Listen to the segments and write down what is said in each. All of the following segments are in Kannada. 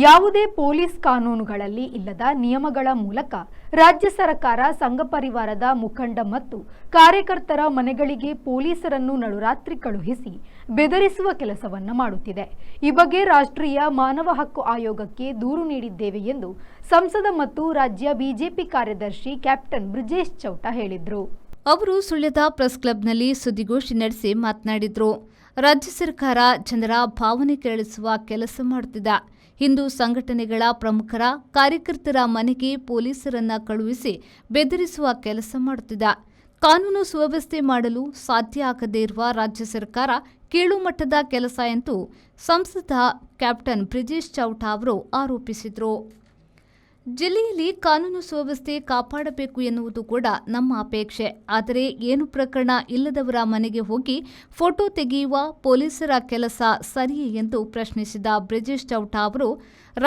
ಯಾವುದೇ ಪೊಲೀಸ್ ಕಾನೂನುಗಳಲ್ಲಿ ಇಲ್ಲದ ನಿಯಮಗಳ ಮೂಲಕ ರಾಜ್ಯ ಸರ್ಕಾರ ಸಂಘ ಪರಿವಾರದ ಮುಖಂಡ ಮತ್ತು ಕಾರ್ಯಕರ್ತರ ಮನೆಗಳಿಗೆ ಪೊಲೀಸರನ್ನು ನಡುರಾತ್ರಿ ಕಳುಹಿಸಿ ಬೆದರಿಸುವ ಕೆಲಸವನ್ನ ಮಾಡುತ್ತಿದೆ. ಈ ಬಗ್ಗೆ ರಾಷ್ಟ್ರೀಯ ಮಾನವ ಹಕ್ಕು ಆಯೋಗಕ್ಕೆ ದೂರು ನೀಡಿದ್ದೇವೆ ಎಂದು ಸಂಸದ ಮತ್ತು ರಾಜ್ಯ ಬಿಜೆಪಿ ಕಾರ್ಯದರ್ಶಿ ಕ್ಯಾಪ್ಟನ್ ಬ್ರಿಜೇಶ್ ಚೌಟ ಹೇಳಿದರು. ಅವರು ಸುಳ್ಯದ ಪ್ರೆಸ್ ಕ್ಲಬ್ನಲ್ಲಿ ಸುದ್ದಿಗೋಷ್ಠಿ ನಡೆಸಿ ಮಾತನಾಡಿದರು. ರಾಜ್ಯ ಸರ್ಕಾರ ಜನರ ಭಾವನೆ ಕೆರಳಿಸುವ ಕೆಲಸ ಮಾಡುತ್ತಿದೆ. ಹಿಂದೂ ಸಂಘಟನೆಗಳ ಪ್ರಮುಖರ ಕಾರ್ಯಕರ್ತರ ಮನೆಗೆ ಪೊಲೀಸರನ್ನ ಕಳುಹಿಸಿ ಬೆದರಿಸುವ ಕೆಲಸ ಮಾಡುತ್ತಿದೆ. ಕಾನೂನು ಸುವ್ಯವಸ್ಥೆ ಮಾಡಲು ಸಾಧ್ಯ ಆಗದೇ ಇರುವ ರಾಜ್ಯ ಸರ್ಕಾರ ಕೀಳುಮಟ್ಟದ ಕೆಲಸ ಎಂದು ಸಂಸದ ಕ್ಯಾಪ್ಟನ್ ಬ್ರಿಜೇಶ್ ಚೌಟ ಅವರು ಆರೋಪಿಸಿದರು. ಜಿಲ್ಲೆಯಲ್ಲಿ ಕಾನೂನು ಸುವ್ಯವಸ್ಥೆ ಕಾಪಾಡಬೇಕು ಎನ್ನುವುದು ಕೂಡ ನಮ್ಮ ಅಪೇಕ್ಷೆ. ಆದರೆ ಏನು ಪ್ರಕರಣ ಇಲ್ಲದವರ ಮನೆಗೆ ಹೋಗಿ ಫೋಟೋ ತೆಗೆಯುವ ಪೊಲೀಸರ ಕೆಲಸ ಸರಿಯೇ ಎಂದು ಪ್ರಶ್ನಿಸಿದ ಬ್ರಿಜೇಶ್ ಚೌಟ ಅವರು,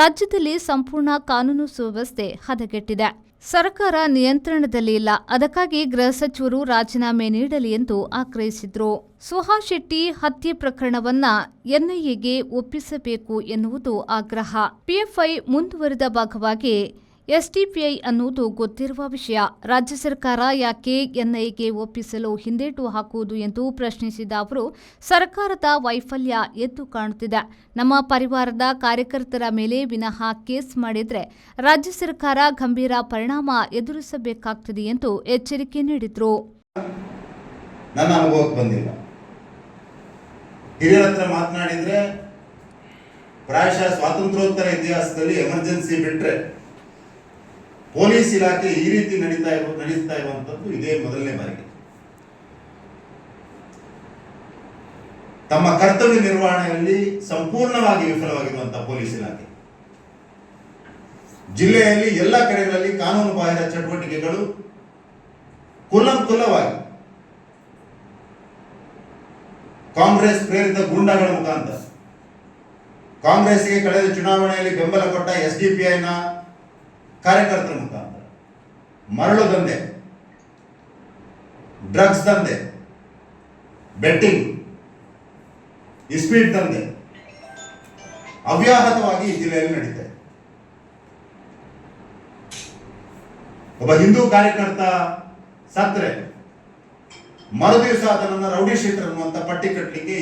ರಾಜ್ಯದಲ್ಲಿ ಸಂಪೂರ್ಣ ಕಾನೂನು ಸುವ್ಯವಸ್ಥೆ ಹದಗೆಟ್ಟಿದೆ. ಸರ್ಕಾರ ನಿಯಂತ್ರಣದಲ್ಲಿ ಇಲ್ಲ. ಅದಕ್ಕಾಗಿ ಗೃಹ ಸಚಿವರು ರಾಜೀನಾಮೆ ನೀಡಲಿ ಎಂದು ಆಗ್ರಹಿಸಿದರು. ಸುಹಾಸ್ ಶೆಟ್ಟಿ ಹತ್ಯೆ ಪ್ರಕರಣವನ್ನ ಎನ್ಐಎಗೆ ಒಪ್ಪಿಸಬೇಕು ಎನ್ನುವುದು ಆಗ್ರಹ. ಪಿಎಫ್ಐ ಮುಂದುವರಿದ ಭಾಗವಾಗಿ ಎಸ್ಡಿಪಿಐ ಅನ್ನುವುದು ಗೊತ್ತಿರುವ ವಿಷಯ. ರಾಜ್ಯ ಸರ್ಕಾರ ಯಾಕೆ ಎನ್ಐಎಗೆ ಒಪ್ಪಿಸಲು ಹಿಂದೇಟು ಹಾಕುವುದು ಎಂದು ಪ್ರಶ್ನಿಸಿದ ಅವರು, ಸರ್ಕಾರದ ವೈಫಲ್ಯ ಎದ್ದು ಕಾಣುತ್ತಿದೆ. ನಮ್ಮ ಪರಿವಾರದ ಕಾರ್ಯಕರ್ತರ ಮೇಲೆ ವಿನಃ ಕೇಸ್ ಮಾಡಿದ್ರೆ ರಾಜ್ಯ ಸರ್ಕಾರ ಗಂಭೀರ ಪರಿಣಾಮ ಎದುರಿಸಬೇಕಾಗ್ತದೆ ಎಂದು ಎಚ್ಚರಿಕೆ ನೀಡಿದರು. ನನ್ನ ಅನುಭವಕ್ಕೆ ಬಂದಿಲ್ಲ. ಹಿರಿಯರ ಹತ್ರ ಮಾತನಾಡಿದ್ರೆ ಪ್ರಾಯಶಃ ಸ್ವಾತಂತ್ರ್ಯೋತ್ತರ ಇತಿಹಾಸದಲ್ಲಿ ಎಮರ್ಜೆನ್ಸಿ ಬಿಟ್ರೆ ಪೊಲೀಸ್ ಇಲಾಖೆ ಈ ರೀತಿ ನಡೆಸ್ತಾ ಇರುವಂತದ್ದು ಇದೇ ಮೊದಲನೇ ಬಾರಿಗೆ. ತಮ್ಮ ಕರ್ತವ್ಯ ನಿರ್ವಹಣೆಯಲ್ಲಿ ಸಂಪೂರ್ಣವಾಗಿ ವಿಫಲವಾಗಿರುವಂತಹ ಪೊಲೀಸ್ ಇಲಾಖೆ ಜಿಲ್ಲೆಯಲ್ಲಿ ಎಲ್ಲ ಕಡೆಗಳಲ್ಲಿ ಕಾನೂನು ಬಾಹಿರ ಚಟುವಟಿಕೆಗಳು ಕುಲಂಕುಲವಾಗಿ ಕಾಂಗ್ರೆಸ್ ಪ್ರೇರಿತ ಗೂಂಡಾಗಳ ಮುಖಾಂತರ, ಕಾಂಗ್ರೆಸ್ಗೆ ಕಳೆದ ಚುನಾವಣೆಯಲ್ಲಿ ಬೆಂಬಲ ಕೊಟ್ಟ ಎಸ್ಡಿಪಿಐನ ಕಾರ್ಯಕರ್ತರ ಮುಖಾಂತರ ಮರಳು ದಂಧೆ, ಡ್ರಗ್ಸ್ ದಂಧೆ, ಬೆಟ್ಟಿಂಗ್, ಇಸ್ಪೀಟ್ ದಂಧೆ ಅವ್ಯಾಹತವಾಗಿ ಈ ಜಿಲ್ಲೆಯಲ್ಲಿ ನಡೀತಾ ಇದೆ. ಒಬ್ಬ ಹಿಂದೂ ಕಾರ್ಯಕರ್ತ ಸತ್ರೆ ಮರುದಿವಸ ಅದನ್ನು ರೌಡಿ ಶೀಟರ್ ಅನ್ನುವಂತ ಪಟ್ಟಿ ಕಟ್ಟಲಿಕ್ಕೆ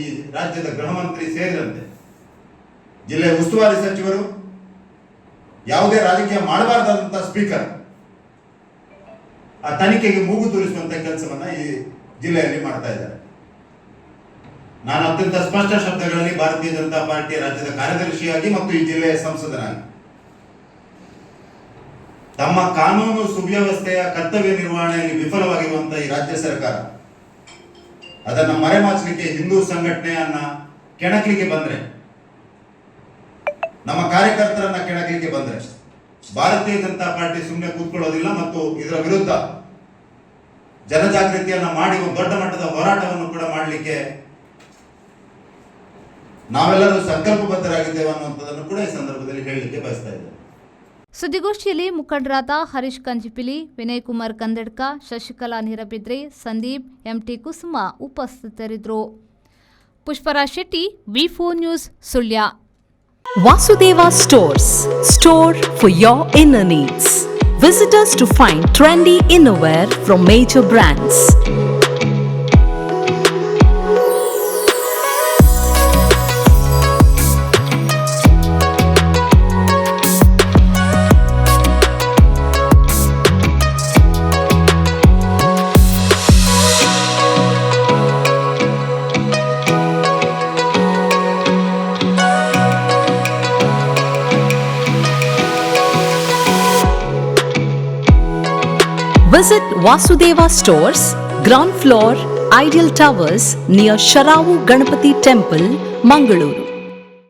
ಈ ರಾಜ್ಯದ ಗೃಹ ಮಂತ್ರಿ ಸೇರಿದಂತೆ ಜಿಲ್ಲೆಯ ಉಸ್ತುವಾರಿ ಸಚಿವರು, ಯಾವುದೇ ರಾಜಕೀಯ ಮಾಡಬಾರದಂತ ಸ್ಪೀಕರ್ ಆ ತನಿಖೆಗೆ ಮೂಗು ತೂರಿಸುವಂತ ಕೆಲಸವನ್ನ ಈ ಜಿಲ್ಲೆಯಲ್ಲಿ ಮಾಡ್ತಾ ಇದ್ದಾರೆ. ನಾನು ಅತ್ಯಂತ ಸ್ಪಷ್ಟ ಶಬ್ದಗಳಲ್ಲಿ ಭಾರತೀಯ ಜನತಾ ಪಾರ್ಟಿಯ ರಾಜ್ಯದ ಕಾರ್ಯದರ್ಶಿಯಾಗಿ ಮತ್ತು ಈ ಜಿಲ್ಲೆಯ ಸಂಸದನಾಗಿ ತಮ್ಮ ಕಾನೂನು ಸುವ್ಯವಸ್ಥೆಯ ಕರ್ತವ್ಯ ನಿರ್ವಹಣೆಯಲ್ಲಿ ವಿಫಲವಾಗಿರುವಂತಹ ಈ ರಾಜ್ಯ ಸರ್ಕಾರ ಅದನ್ನ ಮರೆಮಾಚಲಿಕ್ಕೆ ಹಿಂದೂ ಸಂಘಟನೆಯನ್ನ ಕೆಣಕಲಿಕ್ಕೆ ಬಂದ್ರೆ, ನಮ್ಮ ಕಾರ್ಯಕರ್ತರನ್ನ ಕೆಣಕಲಿಕ್ಕೆ ಬಂದ್ರೆ ಭಾರತೀಯ ಜನತಾ ಪಾರ್ಟಿ ಸುಮ್ಮನೆ ಕೂತ್ಕೊಳ್ಳೋದಿಲ್ಲ ಮತ್ತು ಇದರ ವಿರುದ್ಧ ಜನಜಾಗೃತಿಯನ್ನ ಮಾಡಿ ಒಂದು ದೊಡ್ಡ ಮಟ್ಟದ ಹೋರಾಟವನ್ನು ಕೂಡ ಮಾಡಲಿಕ್ಕೆ ನಾವೆಲ್ಲರೂ ಸಂಕಲ್ಪಬದ್ಧರಾಗಿದ್ದೇವೆ ಅನ್ನುವಂಥದ್ದನ್ನು ಕೂಡ ಈ ಸಂದರ್ಭದಲ್ಲಿ ಹೇಳಲಿಕ್ಕೆ ಬಯಸ್ತಾ ಇದ್ದೇವೆ. ಸುದ್ದಿಗೋಷ್ಠಿಯಲ್ಲಿ ಮುಖಂಡರಾದ ಹರೀಶ್ ಕಂಜಿಪಿಲಿ, ವಿನಯ್ ಕುಮಾರ್ ಕಂದಡ್ಕ, ಶಶಿಕಲಾ ನೀರಬಿದ್ರೆ, ಸಂದೀಪ್, ಎಂಟಿ ಕುಸುಮ ಉಪಸ್ಥಿತರಿದ್ದರು. Pushparaj Shetty, V4 news, Sullia. Vasudeva Stores, store for your inner needs. Visit us to find trendy innerwear from major brands. Visit Vasudeva Stores, ground floor, Ideal Towers near Sharavu Ganapati Temple, Mangaluru.